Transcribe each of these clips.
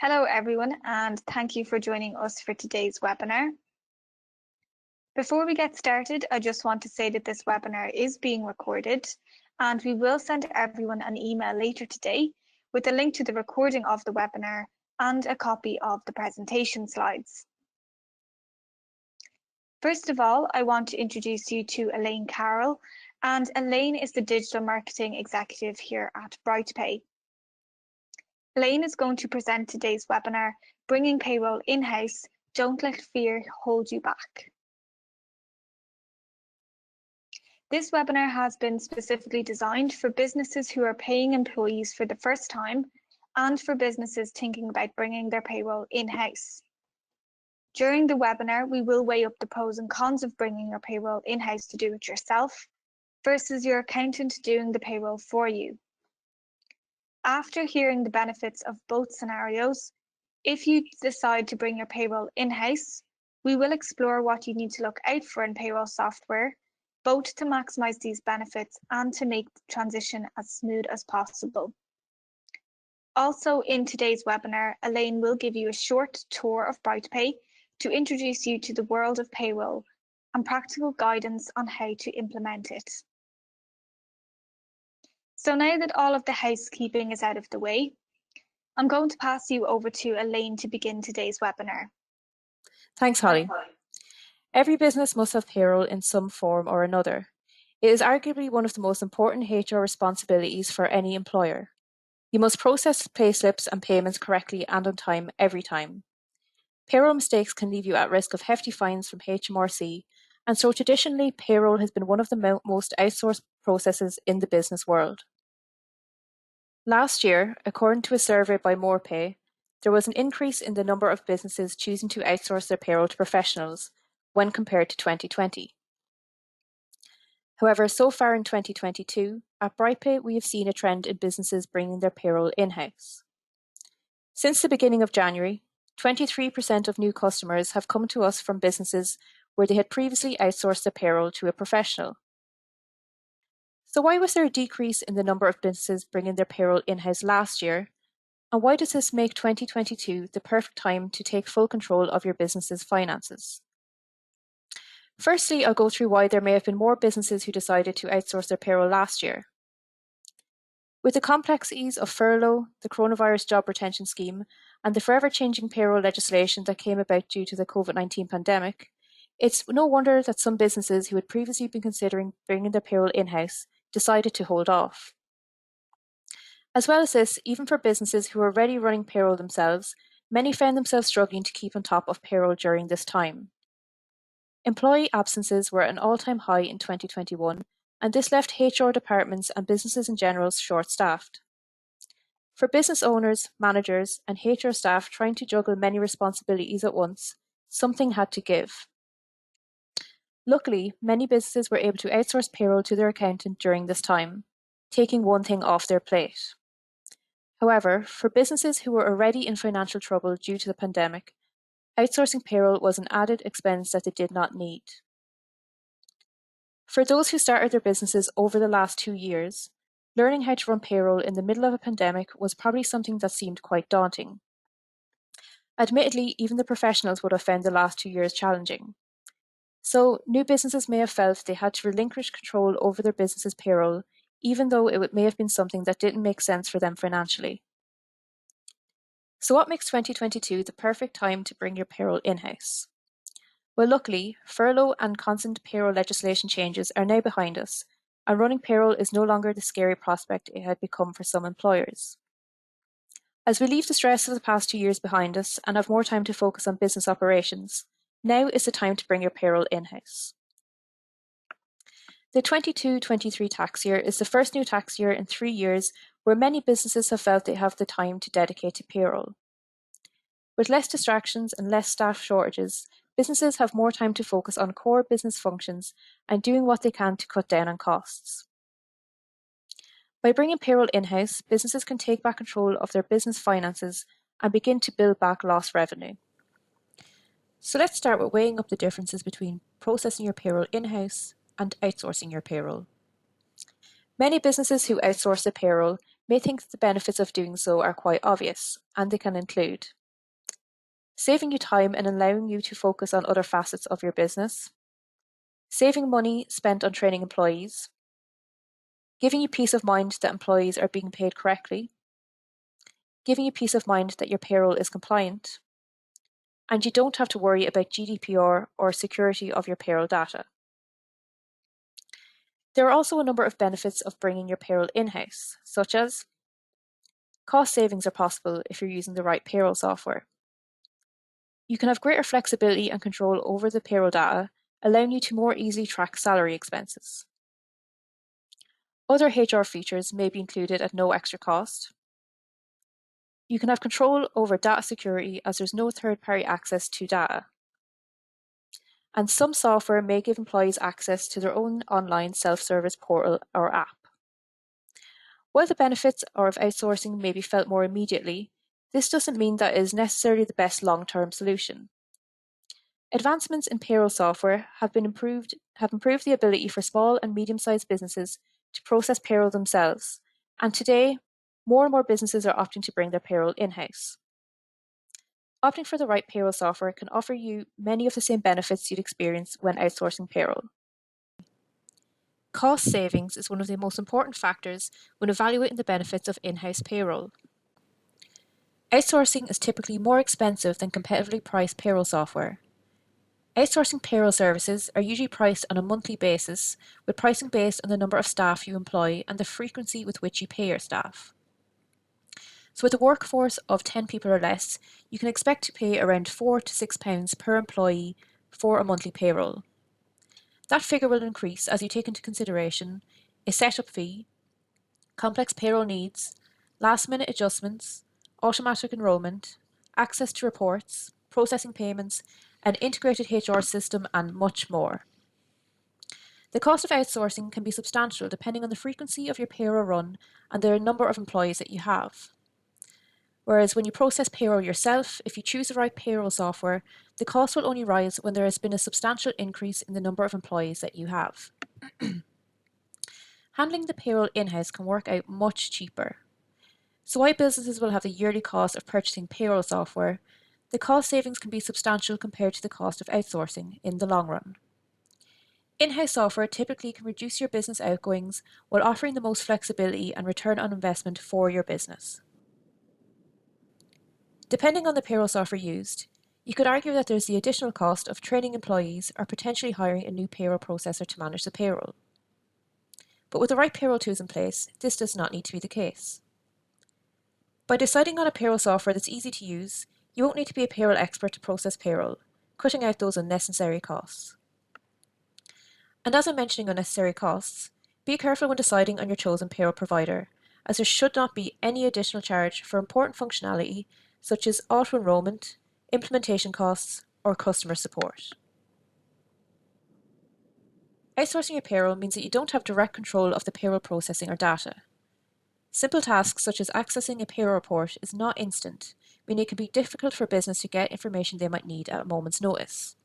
Hello everyone, and thank you for joining us for today's webinar. Before we get started, I just want to say that this webinar is being recorded, and we will send everyone an email later today with a link to the recording of the webinar and a copy of the presentation slides. First of all, I want to introduce you to Elaine Carroll, and Elaine is the Digital Marketing Executive here at Brightpay. Elaine is going to present today's webinar, Bringing Payroll In-House, Don't Let Fear Hold You Back. This webinar has been specifically designed for businesses who are paying employees for the first time and for businesses thinking about bringing their payroll in-house. During the webinar, we will weigh up the pros and cons of bringing your payroll in-house to do it yourself versus your accountant doing the payroll for you. After hearing the benefits of both scenarios, if you decide to bring your payroll in-house, we will explore what you need to look out for in payroll software, both to maximise these benefits and to make the transition as smooth as possible. Also, in today's webinar, Elaine will give you a short tour of Brightpay to introduce you to the world of payroll and practical guidance on how to implement it. So now that all of the housekeeping is out of the way, I'm going to pass you over to Elaine to begin today's webinar. Thanks, Holly. Every business must have payroll in some form or another. It is arguably one of the most important HR responsibilities for any employer. You must process payslips and payments correctly and on time every time. Payroll mistakes can leave you at risk of hefty fines from HMRC, and so traditionally, payroll has been one of the most outsourced processes in the business world. Last year, according to a survey by MorePay, there was an increase in the number of businesses choosing to outsource their payroll to professionals when compared to 2020. However, so far in 2022, at Brightpay, we have seen a trend in businesses bringing their payroll in-house. Since the beginning of January, 23% of new customers have come to us from businesses where they had previously outsourced their payroll to a professional. So why was there a decrease in the number of businesses bringing their payroll in-house last year? And why does this make 2022 the perfect time to take full control of your business's finances? Firstly, I'll go through why there may have been more businesses who decided to outsource their payroll last year. With the complexities of furlough, the coronavirus job retention scheme, and the forever changing payroll legislation that came about due to the COVID-19 pandemic, it's no wonder that some businesses who had previously been considering bringing their payroll in-house decided to hold off. As well as this, even for businesses who were already running payroll themselves, many found themselves struggling to keep on top of payroll during this time. Employee absences were at an all-time high in 2021, and this left HR departments and businesses in general short-staffed. For business owners, managers, and HR staff trying to juggle many responsibilities at once, something had to give. Luckily, many businesses were able to outsource payroll to their accountant during this time, taking one thing off their plate. However, for businesses who were already in financial trouble due to the pandemic, outsourcing payroll was an added expense that they did not need. For those who started their businesses over the last 2 years, learning how to run payroll in the middle of a pandemic was probably something that seemed quite daunting. Admittedly, even the professionals would have found the last 2 years challenging. So, new businesses may have felt they had to relinquish control over their business's payroll, even though it may have been something that didn't make sense for them financially. So what makes 2022 the perfect time to bring your payroll in-house? Well, luckily, furlough and constant payroll legislation changes are now behind us, and running payroll is no longer the scary prospect it had become for some employers. As we leave the stress of the past 2 years behind us and have more time to focus on business operations, now is the time to bring your payroll in-house. The 22-23 tax year is the first new tax year in 3 years where many businesses have felt they have the time to dedicate to payroll. With less distractions and less staff shortages, businesses have more time to focus on core business functions and doing what they can to cut down on costs. By bringing payroll in-house, businesses can take back control of their business finances and begin to build back lost revenue. So let's start with weighing up the differences between processing your payroll in-house and outsourcing your payroll. Many businesses who outsource their payroll may think the benefits of doing so are quite obvious, and they can include saving you time and allowing you to focus on other facets of your business, saving money spent on training employees, giving you peace of mind that employees are being paid correctly, giving you peace of mind that your payroll is compliant, and you don't have to worry about GDPR or security of your payroll data. There are also a number of benefits of bringing your payroll in-house, such as cost savings are possible if you're using the right payroll software. You can have greater flexibility and control over the payroll data, allowing you to more easily track salary expenses. Other HR features may be included at no extra cost. You can have control over data security as there's no third-party access to data. And some software may give employees access to their own online self-service portal or app. While the benefits of outsourcing may be felt more immediately, this doesn't mean that it is necessarily the best long-term solution. Advancements in payroll software have improved the ability for small and medium-sized businesses to process payroll themselves, and today, more and more businesses are opting to bring their payroll in-house. Opting for the right payroll software can offer you many of the same benefits you'd experience when outsourcing payroll. Cost savings is one of the most important factors when evaluating the benefits of in-house payroll. Outsourcing is typically more expensive than competitively priced payroll software. Outsourcing payroll services are usually priced on a monthly basis, with pricing based on the number of staff you employ and the frequency with which you pay your staff. So with a workforce of 10 people or less, you can expect to pay around £4 to £6 per employee for a monthly payroll. That figure will increase as you take into consideration a setup fee, complex payroll needs, last-minute adjustments, automatic enrolment, access to reports, processing payments, an integrated HR system, and much more. The cost of outsourcing can be substantial depending on the frequency of your payroll run and the number of employees that you have. Whereas when you process payroll yourself, if you choose the right payroll software, the cost will only rise when there has been a substantial increase in the number of employees that you have. Handling the payroll in-house can work out much cheaper. So while businesses will have the yearly cost of purchasing payroll software, the cost savings can be substantial compared to the cost of outsourcing in the long run. In-house software typically can reduce your business outgoings while offering the most flexibility and return on investment for your business. Depending on the payroll software used, you could argue that there's the additional cost of training employees or potentially hiring a new payroll processor to manage the payroll. But with the right payroll tools in place, this does not need to be the case. By deciding on a payroll software that's easy to use, you won't need to be a payroll expert to process payroll, cutting out those unnecessary costs. And as I'm mentioning unnecessary costs, be careful when deciding on your chosen payroll provider, as there should not be any additional charge for important functionality such as auto-enrollment, implementation costs, or customer support. Outsourcing your payroll means that you don't have direct control of the payroll processing or data. Simple tasks such as accessing a payroll report is not instant, meaning it can be difficult for business to get information they might need at a moment's notice.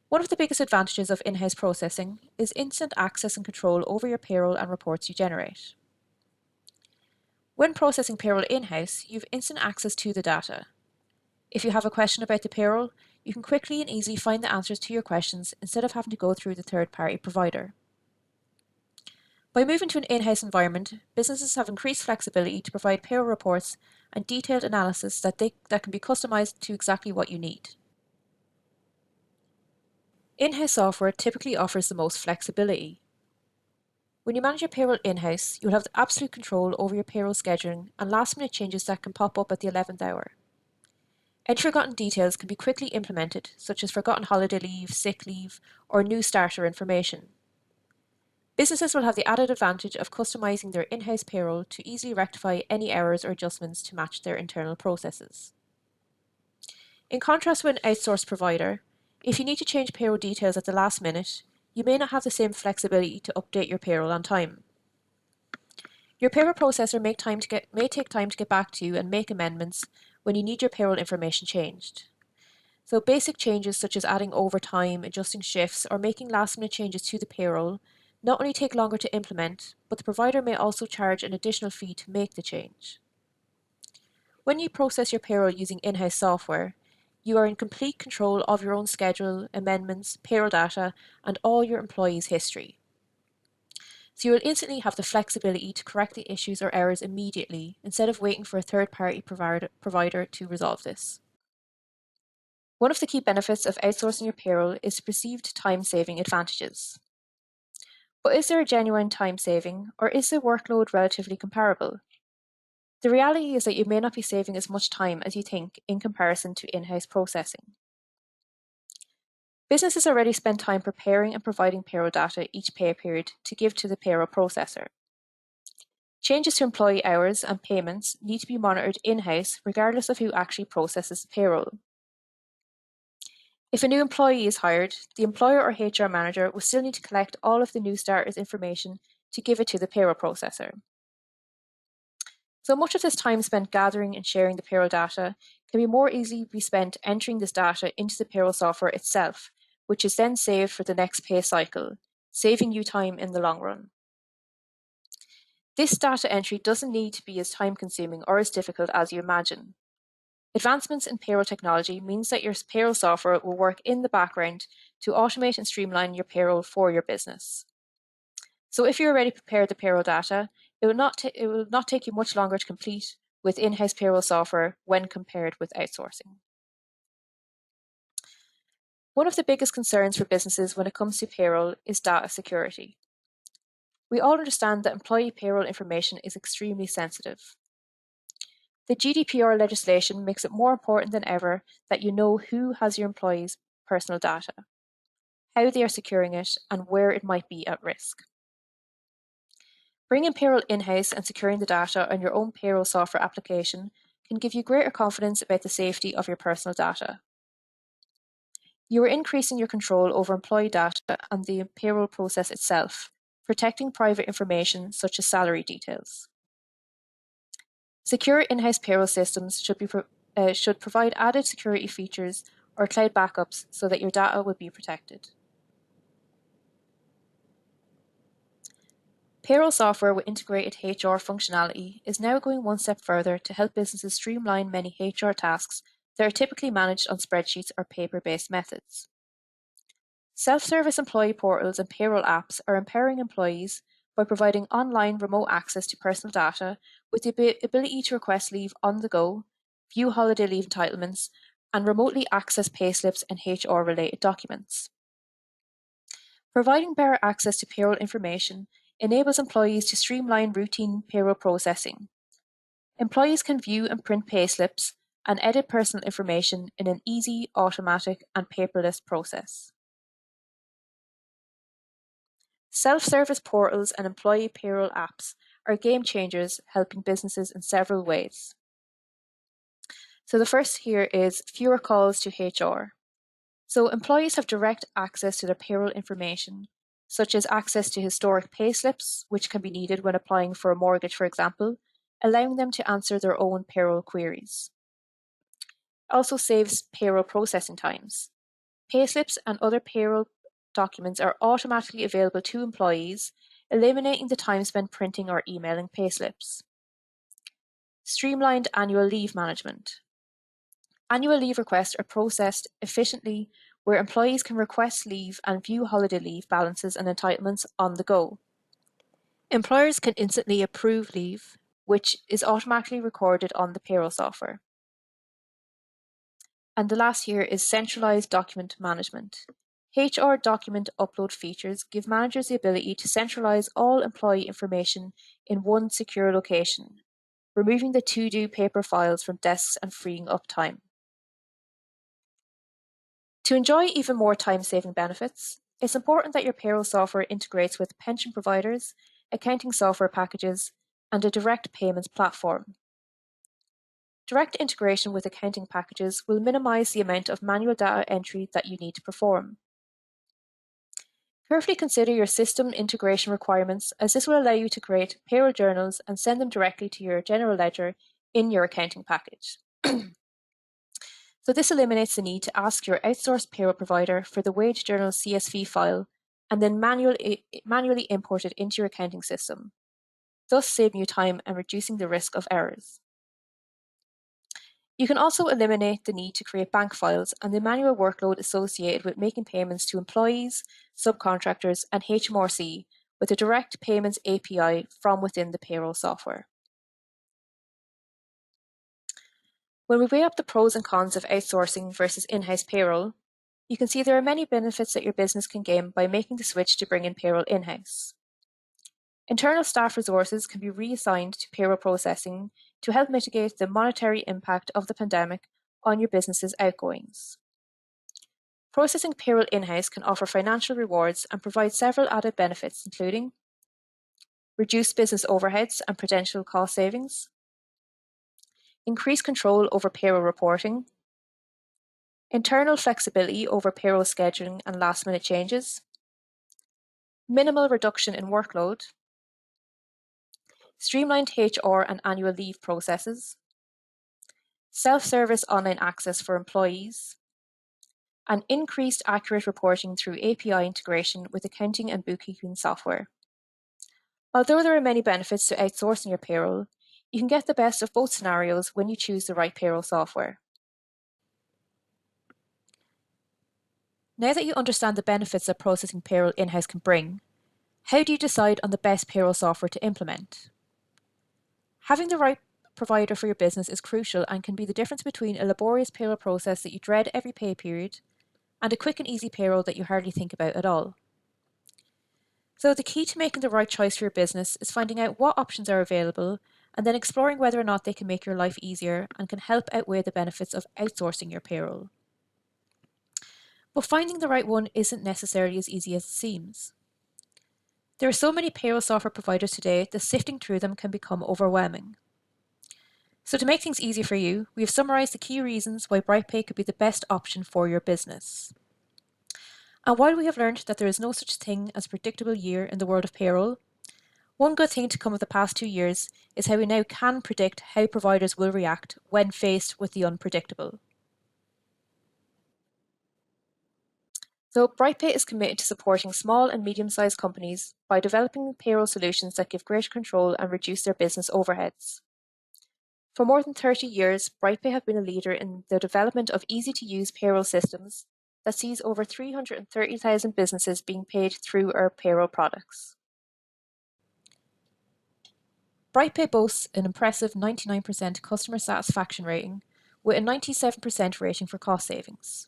One of the biggest advantages of in-house processing is instant access and control over your payroll and reports you generate. When processing payroll in-house, you have instant access to the data. If you have a question about the payroll, you can quickly and easily find the answers to your questions instead of having to go through the third-party provider. By moving to an in-house environment, businesses have increased flexibility to provide payroll reports and detailed analysis that can be customized to exactly what you need. In-house software typically offers the most flexibility. When you manage your payroll in-house, you'll have absolute control over your payroll scheduling and last-minute changes that can pop up at the 11th hour. Any forgotten details can be quickly implemented, such as forgotten holiday leave, sick leave, or new starter information. Businesses will have the added advantage of customizing their in-house payroll to easily rectify any errors or adjustments to match their internal processes. In contrast with an outsourced provider, if you need to change payroll details at the last minute, you may not have the same flexibility to update your payroll on time. Your payroll processor may take time to get back to you and make amendments when you need your payroll information changed. So basic changes such as adding overtime, adjusting shifts, or making last-minute changes to the payroll not only take longer to implement, but the provider may also charge an additional fee to make the change. When you process your payroll using in-house software, you are in complete control of your own schedule, amendments, payroll data, and all your employees' history. So you will instantly have the flexibility to correct the issues or errors immediately instead of waiting for a third-party provider to resolve this. One of the key benefits of outsourcing your payroll is perceived time-saving advantages. But is there a genuine time saving, or is the workload relatively comparable? The reality is that you may not be saving as much time as you think in comparison to in-house processing. Businesses already spend time preparing and providing payroll data each pay period to give to the payroll processor. Changes to employee hours and payments need to be monitored in-house regardless of who actually processes the payroll. If a new employee is hired, the employer or HR manager will still need to collect all of the new starter's information to give it to the payroll processor. So much of this time spent gathering and sharing the payroll data can be more easily be spent entering this data into the payroll software itself, which is then saved for the next pay cycle, saving you time in the long run. This data entry doesn't need to be as time-consuming or as difficult as you imagine. Advancements in payroll technology means that your payroll software will work in the background to automate and streamline your payroll for your business. So if you already prepared the payroll data, it will not take you much longer to complete with in-house payroll software when compared with outsourcing. One of the biggest concerns for businesses when it comes to payroll is data security. We all understand that employee payroll information is extremely sensitive. The GDPR legislation makes it more important than ever that you know who has your employees' personal data, how they are securing it, and where it might be at risk. Bringing payroll in-house and securing the data on your own payroll software application can give you greater confidence about the safety of your personal data. You are increasing your control over employee data and the payroll process itself, protecting private information such as salary details. Secure in-house payroll systems should provide added security features or cloud backups so that your data will be protected. Payroll software with integrated HR functionality is now going one step further to help businesses streamline many HR tasks that are typically managed on spreadsheets or paper-based methods. Self-service employee portals and payroll apps are empowering employees by providing online remote access to personal data with the ability to request leave on the go, view holiday leave entitlements, and remotely access payslips and HR-related documents. Providing better access to payroll information enables employees to streamline routine payroll processing. Employees can view and print payslips and edit personal information in an easy, automatic, and paperless process. Self-service portals and employee payroll apps are game changers helping businesses in several ways. So the first here is fewer calls to HR. So employees have direct access to their payroll information, such as access to historic payslips, which can be needed when applying for a mortgage, for example, allowing them to answer their own payroll queries. It also saves payroll processing times. Payslips and other payroll documents are automatically available to employees, eliminating the time spent printing or emailing payslips. Streamlined annual leave management. Annual leave requests are processed efficiently where employees can request leave and view holiday leave balances and entitlements on the go. Employers can instantly approve leave, which is automatically recorded on the payroll software. And the last here is centralized document management. HR document upload features give managers the ability to centralize all employee information in one secure location, removing the to-do paper files from desks and freeing up time. To enjoy even more time-saving benefits, it's important that your payroll software integrates with pension providers, accounting software packages, and a direct payments platform. Direct integration with accounting packages will minimize the amount of manual data entry that you need to perform. Carefully consider your system integration requirements, as this will allow you to create payroll journals and send them directly to your general ledger in your accounting package. So this eliminates the need to ask your outsourced payroll provider for the wage journal CSV file and then manually import it into your accounting system, thus saving you time and reducing the risk of errors. You can also eliminate the need to create bank files and the manual workload associated with making payments to employees, subcontractors, and HMRC with a direct payments API from within the payroll software. When we weigh up the pros and cons of outsourcing versus in-house payroll, you can see there are many benefits that your business can gain by making the switch to bring in payroll in-house. Internal staff resources can be reassigned to payroll processing to help mitigate the monetary impact of the pandemic on your business's outgoings. Processing payroll in-house can offer financial rewards and provide several added benefits, including reduced business overheads and potential cost savings, increased control over payroll reporting, internal flexibility over payroll scheduling and last-minute changes, minimal reduction in workload, streamlined HR and annual leave processes, self-service online access for employees, and increased accurate reporting through API integration with accounting and bookkeeping software. Although there are many benefits to outsourcing your payroll, you can get the best of both scenarios when you choose the right payroll software. Now that you understand the benefits that processing payroll in-house can bring, how do you decide on the best payroll software to implement? Having the right provider for your business is crucial and can be the difference between a laborious payroll process that you dread every pay period and a quick and easy payroll that you hardly think about at all. So the key to making the right choice for your business is finding out what options are available and then exploring whether or not they can make your life easier and can help outweigh the benefits of outsourcing your payroll. But finding the right one isn't necessarily as easy as it seems. There are so many payroll software providers today that sifting through them can become overwhelming. So to make things easier for you, we have summarised the key reasons why Brightpay could be the best option for your business. And while we have learned that there is no such thing as a predictable year in the world of payroll, one good thing to come of the past 2 years is how we now can predict how providers will react when faced with the unpredictable. So Brightpay is committed to supporting small and medium-sized companies by developing payroll solutions that give greater control and reduce their business overheads. For more than 30 years, Brightpay have been a leader in the development of easy-to-use payroll systems that sees over 330,000 businesses being paid through our payroll products. Brightpay boasts an impressive 99% customer satisfaction rating with a 97% rating for cost savings.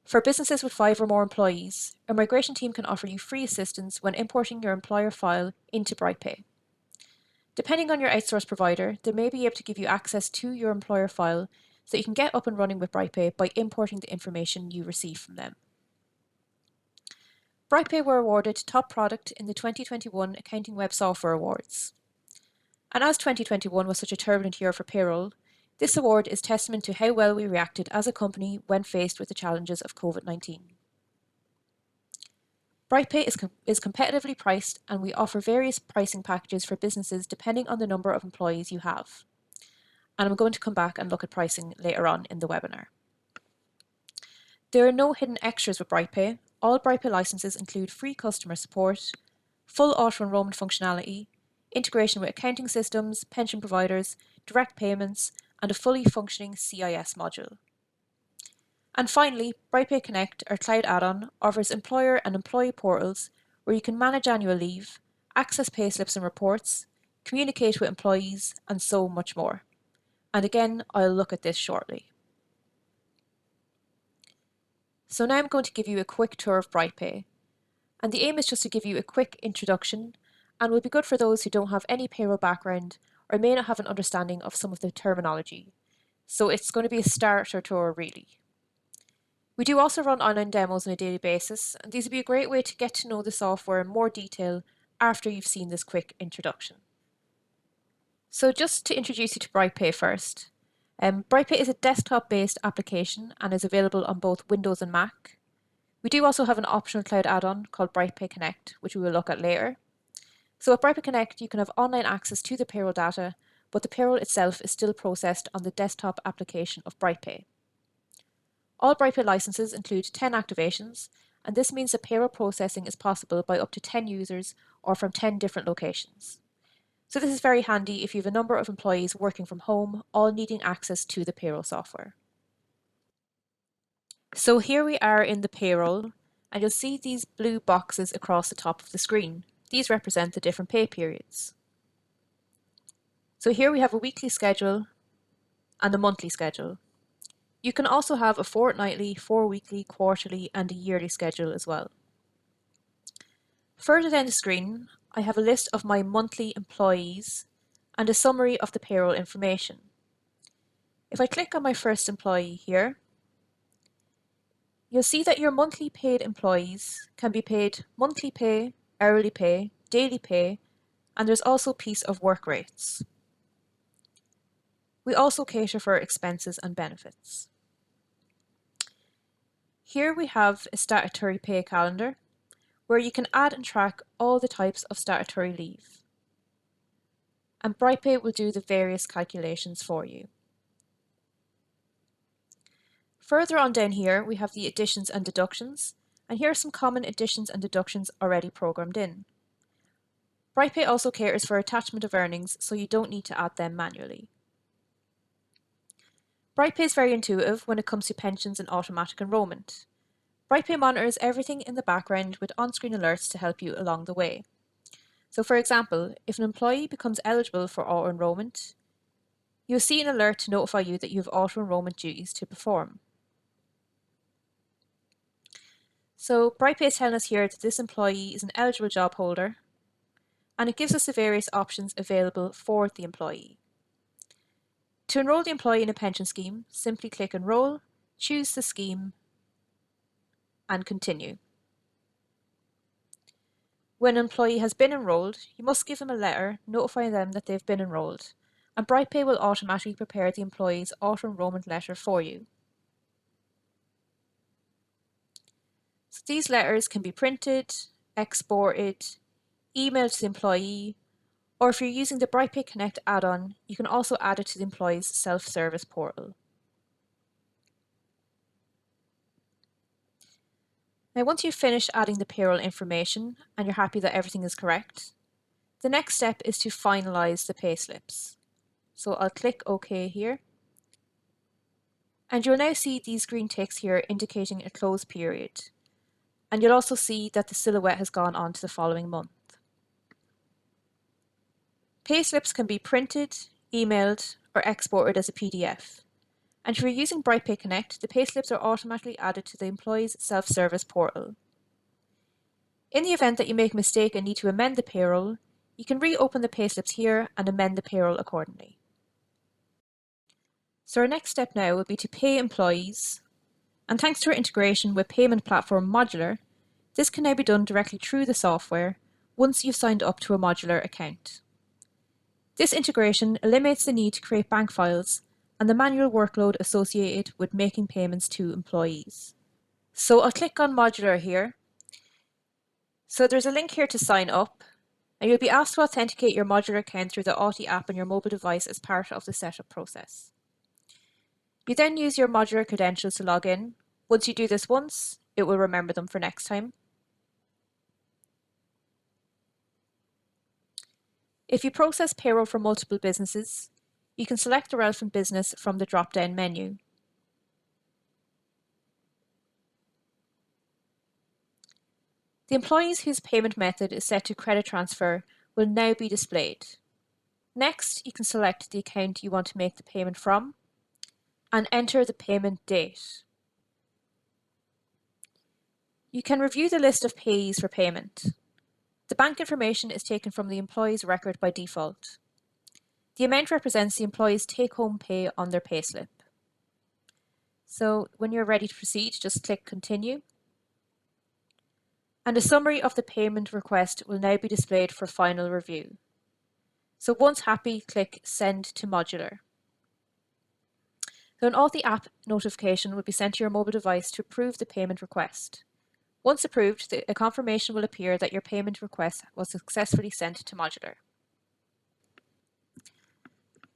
For businesses with 5 or more employees, our migration team can offer you free assistance when importing your employer file into Brightpay. Depending on your outsourced provider, they may be able to give you access to your employer file so you can get up and running with Brightpay by importing the information you receive from them. Brightpay were awarded Top Product in the 2021 Accounting Web Software Awards. And as 2021 was such a turbulent year for payroll, this award is testament to how well we reacted as a company when faced with the challenges of COVID-19. Brightpay is competitively priced, and we offer various pricing packages for businesses depending on the number of employees you have. And I'm going to come back and look at pricing later on in the webinar. There are no hidden extras with Brightpay. All Brightpay licenses include free customer support, full auto-enrollment functionality, integration with accounting systems, pension providers, direct payments, and a fully functioning CIS module. And finally, Brightpay Connect, our cloud add-on, offers employer and employee portals where you can manage annual leave, access payslips and reports, communicate with employees, and so much more. And again, I'll look at this shortly. So now I'm going to give you a quick tour of Brightpay. And the aim is just to give you a quick introduction and will be good for those who don't have any payroll background or may not have an understanding of some of the terminology. So it's going to be a starter tour, really. We do also run online demos on a daily basis, and these would be a great way to get to know the software in more detail after you've seen this quick introduction. So just to introduce you to Brightpay first. Brightpay is a desktop-based application and is available on both Windows and Mac. We do also have an optional cloud add-on called Brightpay Connect, which we will look at later. So at Brightpay Connect, you can have online access to the payroll data, but the payroll itself is still processed on the desktop application of Brightpay. All Brightpay licenses include 10 activations, and this means that payroll processing is possible by up to 10 users or from 10 different locations. So this is very handy if you have a number of employees working from home, all needing access to the payroll software. So here we are in the payroll, and you'll see these blue boxes across the top of the screen. These represent the different pay periods. So here we have a weekly schedule and a monthly schedule. You can also have a fortnightly, 4-weekly, quarterly, and a yearly schedule as well. Further down the screen, I have a list of my monthly employees and a summary of the payroll information. If I click on my first employee here, you'll see that your monthly paid employees can be paid monthly pay, hourly pay, daily pay, and there's also piece of work rates. We also cater for expenses and benefits. Here we have a statutory pay calendar where you can add and track all the types of statutory leave. And Brightpay will do the various calculations for you. Further on down here, we have the additions and deductions, and here are some common additions and deductions already programmed in. Brightpay also caters for attachment of earnings, so you don't need to add them manually. Brightpay is very intuitive when it comes to pensions and automatic enrolment. Brightpay monitors everything in the background with on-screen alerts to help you along the way. So for example, if an employee becomes eligible for auto-enrolment, you'll see an alert to notify you that you have auto-enrolment duties to perform. So Brightpay is telling us here that this employee is an eligible job holder, and it gives us the various options available for the employee. To enrol the employee in a pension scheme, simply click Enrol, choose the scheme, and continue. When an employee has been enrolled, you must give them a letter notifying them that they've been enrolled, and Brightpay will automatically prepare the employee's auto-enrolment letter for you. So these letters can be printed, exported, emailed to the employee, or if you're using the Brightpay Connect add-on, you can also add it to the employee's self-service portal. Now, once you've finished adding the payroll information and you're happy that everything is correct, the next step is to finalize the payslips. So I'll click OK here. And you'll now see these green ticks here indicating a close period. And you'll also see that the silhouette has gone on to the following month. Payslips can be printed, emailed, or exported as a PDF. And if you're using Brightpay Connect, the payslips are automatically added to the employee's self-service portal. In the event that you make a mistake and need to amend the payroll, you can reopen the payslips here and amend the payroll accordingly. So our next step now will be to pay employees, and thanks to our integration with payment platform Modular, this can now be done directly through the software once you've signed up to a Modular account. This integration eliminates the need to create bank files and the manual workload associated with making payments to employees. So I'll click on Modular here. So there's a link here to sign up, and you'll be asked to authenticate your Modular account through the Authi app on your mobile device as part of the setup process. You then use your Modular credentials to log in. Once you do this once, it will remember them for next time. If you process payroll for multiple businesses, you can select the relevant business from the drop-down menu. The employees whose payment method is set to credit transfer will now be displayed. Next, you can select the account you want to make the payment from and enter the payment date. You can review the list of payees for payment. The bank information is taken from the employee's record by default. The amount represents the employee's take-home pay on their payslip. So when you're ready to proceed, just click Continue. And a summary of the payment request will now be displayed for final review. So once happy, click Send to Modular. So an Authi app notification will be sent to your mobile device to approve the payment request. Once approved, a confirmation will appear that your payment request was successfully sent to Modular.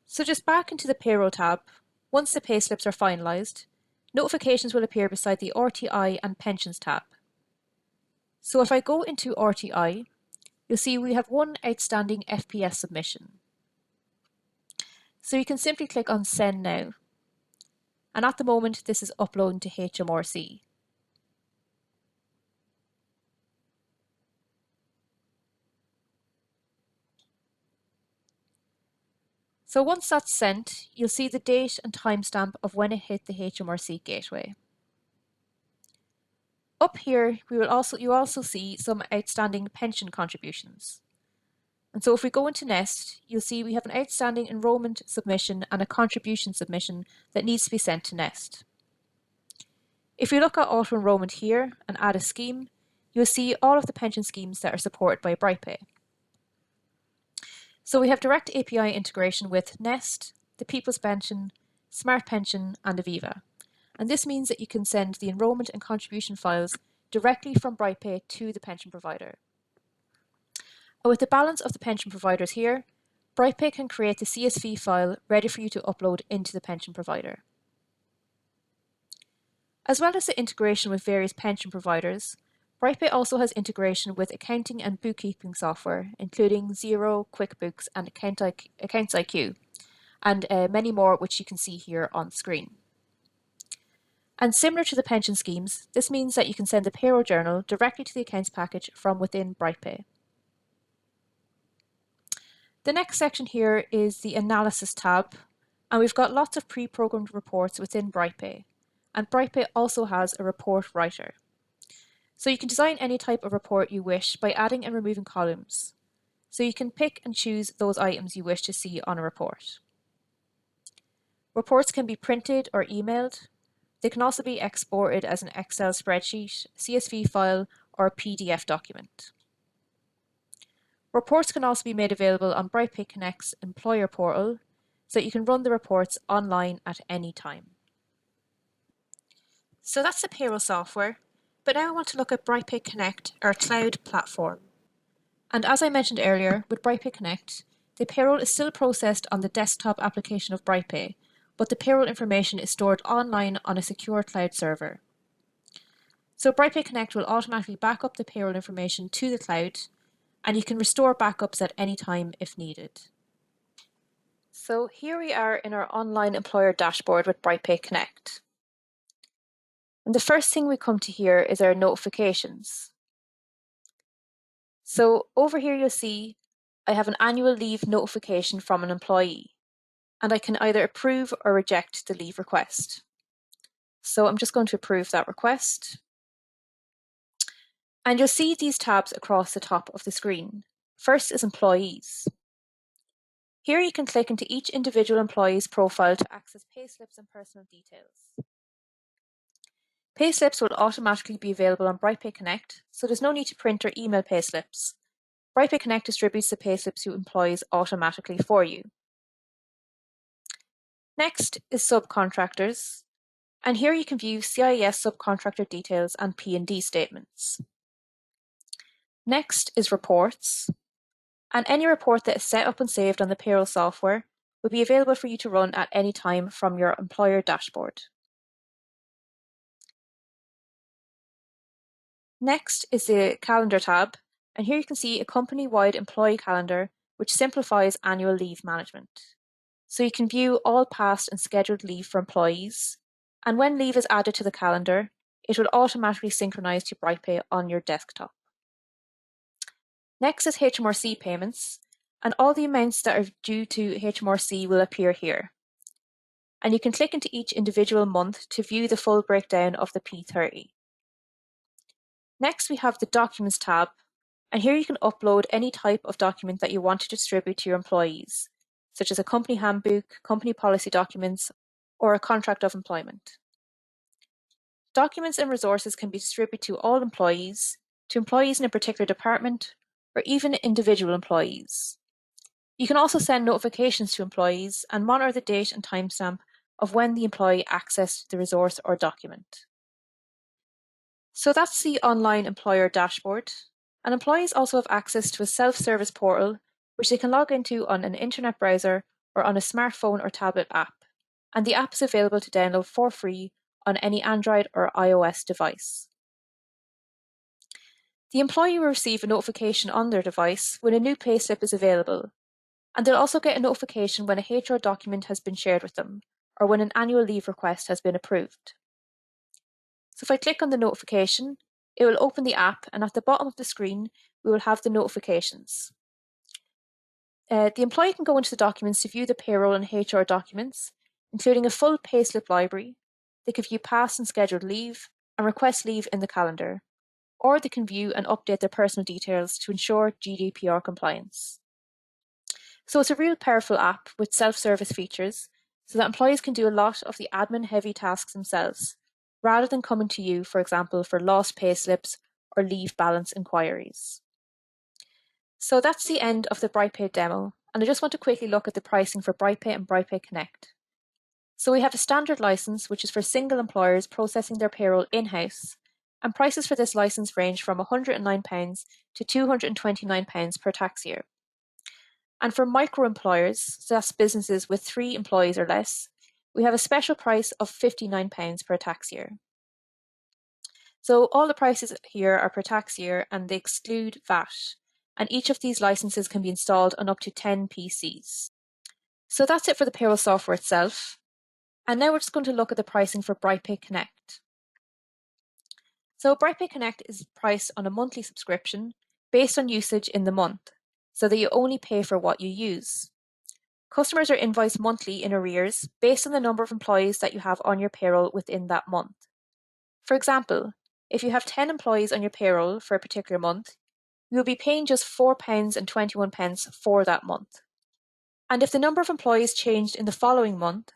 So just back into the Payroll tab, once the payslips are finalised, notifications will appear beside the RTI and Pensions tab. So if I go into RTI, you'll see we have one outstanding FPS submission. So you can simply click on Send Now. And at the moment, this is uploading to HMRC. So once that's sent, you'll see the date and timestamp of when it hit the HMRC gateway. Up here, you also see some outstanding pension contributions. And so if we go into Nest, you'll see we have an outstanding enrolment submission and a contribution submission that needs to be sent to Nest. If you look at auto enrolment here and add a scheme, you'll see all of the pension schemes that are supported by Brightpay. So we have direct API integration with Nest, the People's Pension, Smart Pension, and Aviva. And this means that you can send the enrolment and contribution files directly from Brightpay to the pension provider. And with the balance of the pension providers here, Brightpay can create the CSV file ready for you to upload into the pension provider. As well as the integration with various pension providers, Brightpay also has integration with accounting and bookkeeping software, including Xero, QuickBooks, and Accounts IQ, and many more which you can see here on screen. And similar to the pension schemes, this means that you can send the payroll journal directly to the accounts package from within Brightpay. The next section here is the Analysis tab, and we've got lots of pre-programmed reports within Brightpay, and Brightpay also has a report writer. So you can design any type of report you wish by adding and removing columns. So you can pick and choose those items you wish to see on a report. Reports can be printed or emailed. They can also be exported as an Excel spreadsheet, CSV file, or a PDF document. Reports can also be made available on Brightpay Connect's employer portal, so that you can run the reports online at any time. So that's the payroll software, but now I want to look at Brightpay Connect, our cloud platform. And as I mentioned earlier, with Brightpay Connect, the payroll is still processed on the desktop application of Brightpay, but the payroll information is stored online on a secure cloud server. So Brightpay Connect will automatically back up the payroll information to the cloud, and you can restore backups at any time if needed. So here we are in our online employer dashboard with Brightpay Connect. And the first thing we come to here is our notifications. So over here you'll see I have an annual leave notification from an employee, and I can either approve or reject the leave request. So I'm just going to approve that request. And you'll see these tabs across the top of the screen. First is Employees. Here you can click into each individual employee's profile to access payslips and personal details. Payslips will automatically be available on Brightpay Connect, so there's no need to print or email payslips. Brightpay Connect distributes the payslips to employees automatically for you. Next is Subcontractors, and here you can view CIS subcontractor details and P&D statements. Next is Reports, and any report that is set up and saved on the payroll software will be available for you to run at any time from your employer dashboard. Next is the Calendar tab, and here you can see a company-wide employee calendar which simplifies annual leave management. So you can view all past and scheduled leave for employees, and when leave is added to the calendar, it will automatically synchronize to Brightpay on your desktop. Next is HMRC payments, and all the amounts that are due to HMRC will appear here. And you can click into each individual month to view the full breakdown of the P30. Next, we have the Documents tab, and here you can upload any type of document that you want to distribute to your employees, such as a company handbook, company policy documents, or a contract of employment. Documents and resources can be distributed to all employees, to employees in a particular department, or even individual employees. You can also send notifications to employees and monitor the date and timestamp of when the employee accessed the resource or document. So that's the online employer dashboard, and employees also have access to a self-service portal which they can log into on an internet browser or on a smartphone or tablet app, and the app is available to download for free on any Android or iOS device. The employee will receive a notification on their device when a new payslip is available, and they'll also get a notification when a HR document has been shared with them, or when an annual leave request has been approved. So if I click on the notification, it will open the app, and at the bottom of the screen, we will have the notifications. The employee can go into the documents to view the payroll and HR documents, including a full payslip library. They can view past and scheduled leave and request leave in the calendar, or they can view and update their personal details to ensure GDPR compliance. So it's a real powerful app with self-service features so that employees can do a lot of the admin-heavy tasks themselves, rather than coming to you, for example, for lost payslips or leave balance inquiries. So that's the end of the Brightpay demo, and I just want to quickly look at the pricing for Brightpay and Brightpay Connect. So we have a standard license, which is for single employers processing their payroll in-house, and prices for this license range from £109 to £229 per tax year. And for micro-employers, so that's businesses with 3 employees or less, we have a special price of £59 per tax year. So all the prices here are per tax year and they exclude VAT, and each of these licenses can be installed on up to 10 PCs. So that's it for the payroll software itself. And now we're just going to look at the pricing for Brightpay Connect. So Brightpay Connect is priced on a monthly subscription based on usage in the month, so that you only pay for what you use. Customers are invoiced monthly in arrears based on the number of employees that you have on your payroll within that month. For example, if you have 10 employees on your payroll for a particular month, you will be paying just £4.21 for that month. And if the number of employees changed in the following month,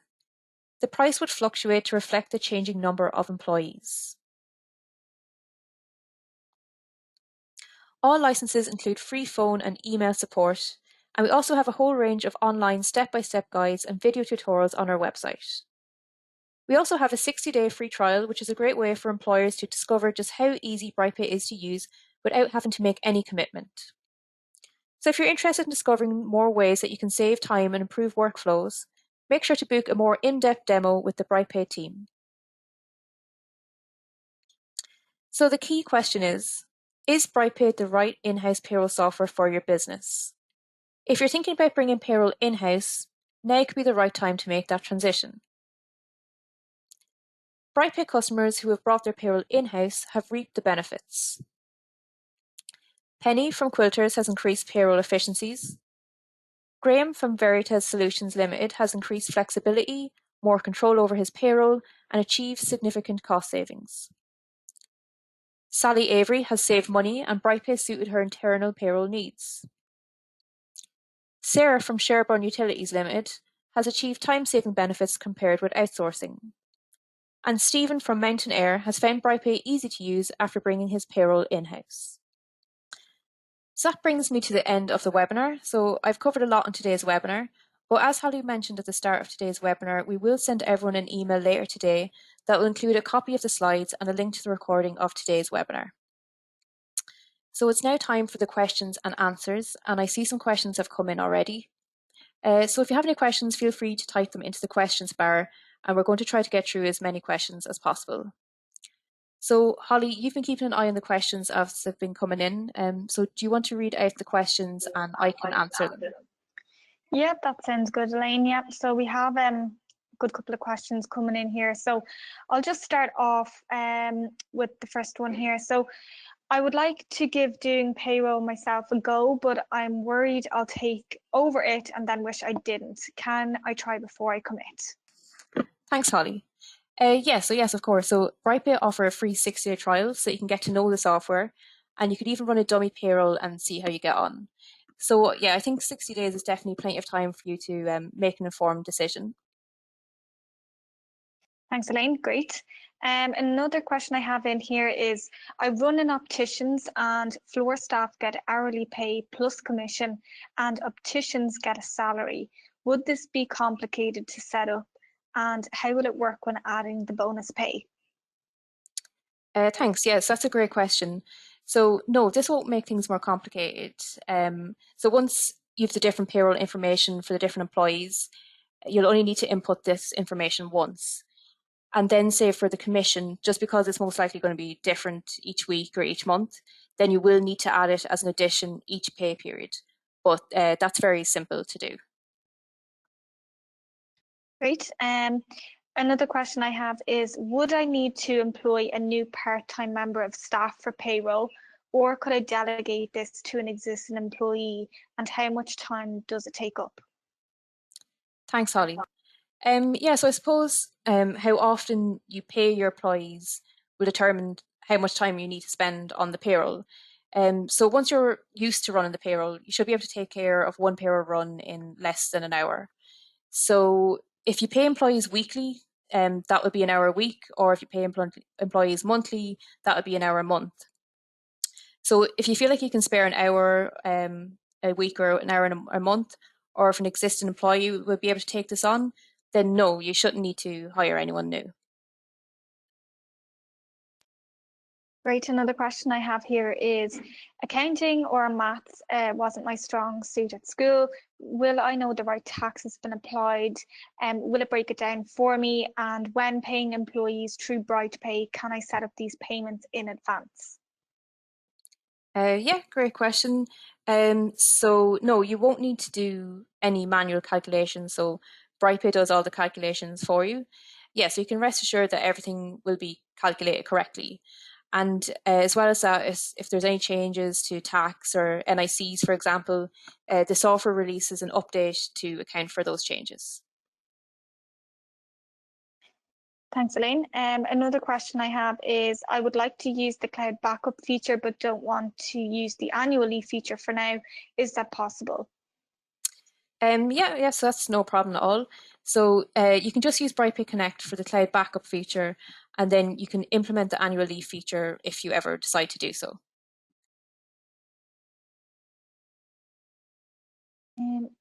the price would fluctuate to reflect the changing number of employees. All licenses include free phone and email support, and we also have a whole range of online step-by-step guides and video tutorials on our website. We also have a 60-day free trial, which is a great way for employers to discover just how easy Brightpay is to use without having to make any commitment. So if you're interested in discovering more ways that you can save time and improve workflows, make sure to book a more in-depth demo with the Brightpay team. So the key question is Brightpay the right in-house payroll software for your business? If you're thinking about bringing payroll in-house, now could be the right time to make that transition. Brightpay customers who have brought their payroll in-house have reaped the benefits. Penny from Quilters has increased payroll efficiencies. Graham from Veritas Solutions Limited has increased flexibility, more control over his payroll, and achieved significant cost savings. Sally Avery has saved money and Brightpay suited her internal payroll needs. Sarah from Sherborne Utilities Limited has achieved time-saving benefits compared with outsourcing. And Stephen from Mountain Air has found Brightpay easy to use after bringing his payroll in-house. So that brings me to the end of the webinar. So I've covered a lot in today's webinar, but as Holly mentioned at the start of today's webinar, we will send everyone an email later today that will include a copy of the slides and a link to the recording of today's webinar. So it's now time for the questions and answers, and I see some questions have come in already. So if you have any questions, feel free to type them into the questions bar, and we're going to try to get through as many questions as possible. So Holly, you've been keeping an eye on the questions as they've been coming in. So do you want to read out the questions and I can answer them? Yeah, that sounds good, Elaine. Yeah, so we have a good couple of questions coming in here. So I'll just start off with the first one here. So I would like to give doing payroll myself a go, but I'm worried I'll take over it and then wish I didn't. Can I try before I commit? Thanks, Holly. Yes, of course. So Brightpay offer a free 60-day trial so you can get to know the software, and you could even run a dummy payroll and see how you get on. So yeah, I think 60 days is definitely plenty of time for you to make an informed decision. Thanks, Elaine. Great. Another question I have in here is, I run an opticians and floor staff get hourly pay plus commission and opticians get a salary. Would this be complicated to set up? And how will it work when adding the bonus pay? Thanks. Yes, that's a great question. So no, this won't make things more complicated. So once you have the different payroll information for the different employees, you'll only need to input this information once. And then say for the commission, just because it's most likely going to be different each week or each month, then you will need to add it as an addition each pay period. But that's very simple to do. Great. Another question I have is, would I need to employ a new part-time member of staff for payroll, or could I delegate this to an existing employee, and how much time does it take up? Thanks, Holly. Yeah, so I suppose how often you pay your employees will determine how much time you need to spend on the payroll. So once you're used to running the payroll, you should be able to take care of one payroll run in less than an hour. So if you pay employees weekly, that would be an hour a week, or if you pay employees monthly, that would be an hour a month. So if you feel like you can spare an hour a week or an hour a month, or if an existing employee would be able to take this on, then no, you shouldn't need to hire anyone new. Great. Another question I have here is, accounting or maths wasn't my strong suit at school. Will I know the right tax has been applied? Will it break it down for me? And when paying employees through Brightpay, can I set up these payments in advance? Yeah, great question. So no, you won't need to do any manual calculations. So Brightpay does all the calculations for you. Yeah, so you can rest assured that everything will be calculated correctly. And as well as that, if there's any changes to tax or NICs, for example, the software releases an update to account for those changes. Thanks, Elaine. Another question I have is, I would like to use the cloud backup feature, but don't want to use the annual leave feature for now. Is that possible? Yeah, so that's no problem at all. So you can just use Brightpay Connect for the cloud backup feature, and then you can implement the annual leave feature if you ever decide to do so.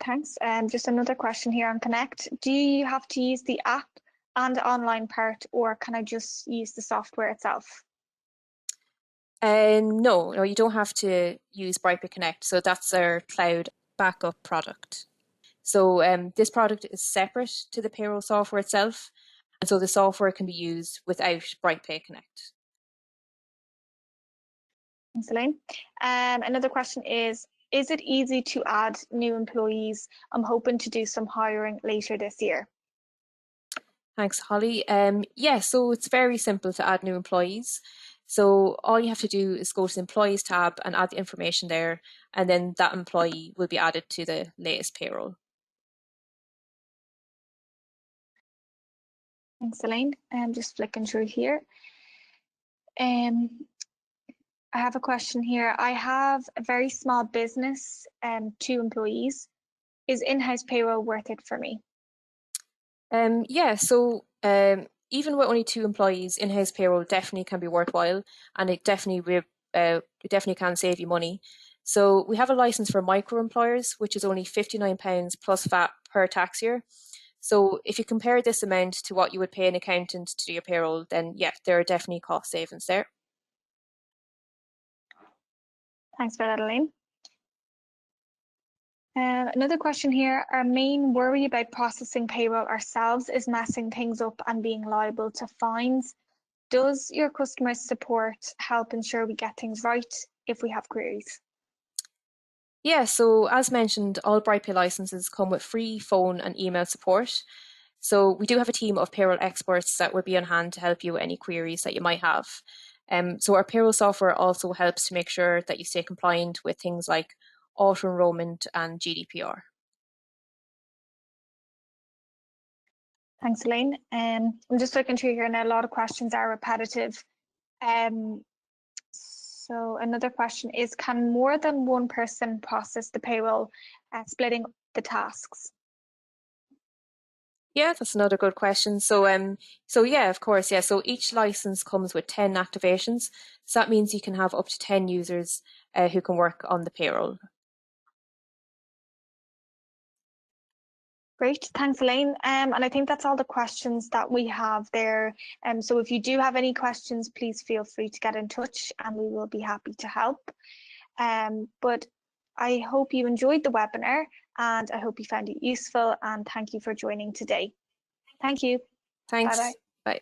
Thanks. Just another question here on Connect. Do you have to use the app and the online part, or can I just use the software itself? No, you don't have to use Brightpay Connect. So that's our cloud backup product. So this product is separate to the payroll software itself, and so the software can be used without Brightpay Connect. Thanks, Elaine. Another question is it easy to add new employees? I'm hoping to do some hiring later this year. Thanks, Holly. Yeah, so it's very simple to add new employees. So all you have to do is go to the Employees tab and add the information there, and then that employee will be added to the latest payroll. Thanks, Elaine. I'm just flicking through here. I have a question here. I have a very small business, 2 employees. Is in-house payroll worth it for me? Yeah, so even with only 2 employees, in-house payroll definitely can be worthwhile, and it definitely can save you money. So we have a license for micro employers, which is only £59 plus VAT per tax year. So if you compare this amount to what you would pay an accountant to do your payroll, then yeah, there are definitely cost savings there. Thanks for that, Elaine. Another question here. Our main worry about processing payroll ourselves is messing things up and being liable to fines. Does your customer support help ensure we get things right if we have queries? Yeah, so as mentioned, all Brightpay licenses come with free phone and email support. So we do have a team of payroll experts that will be on hand to help you with any queries that you might have. So our payroll software also helps to make sure that you stay compliant with things like auto-enrollment and GDPR. Thanks, Elaine. I'm just looking through here now. A lot of questions are repetitive. So another question is, can more than one person process the payroll, splitting the tasks? Yeah, that's another good question. So yeah, of course, yeah. So each license comes with 10 activations. So that means you can have up to 10 users who can work on the payroll. Great, thanks, Elaine. And I think that's all the questions that we have there. So if you do have any questions, please feel free to get in touch and we will be happy to help. But I hope you enjoyed the webinar and I hope you found it useful, and thank you for joining today. Thank you. Thanks. Bye-bye. Bye.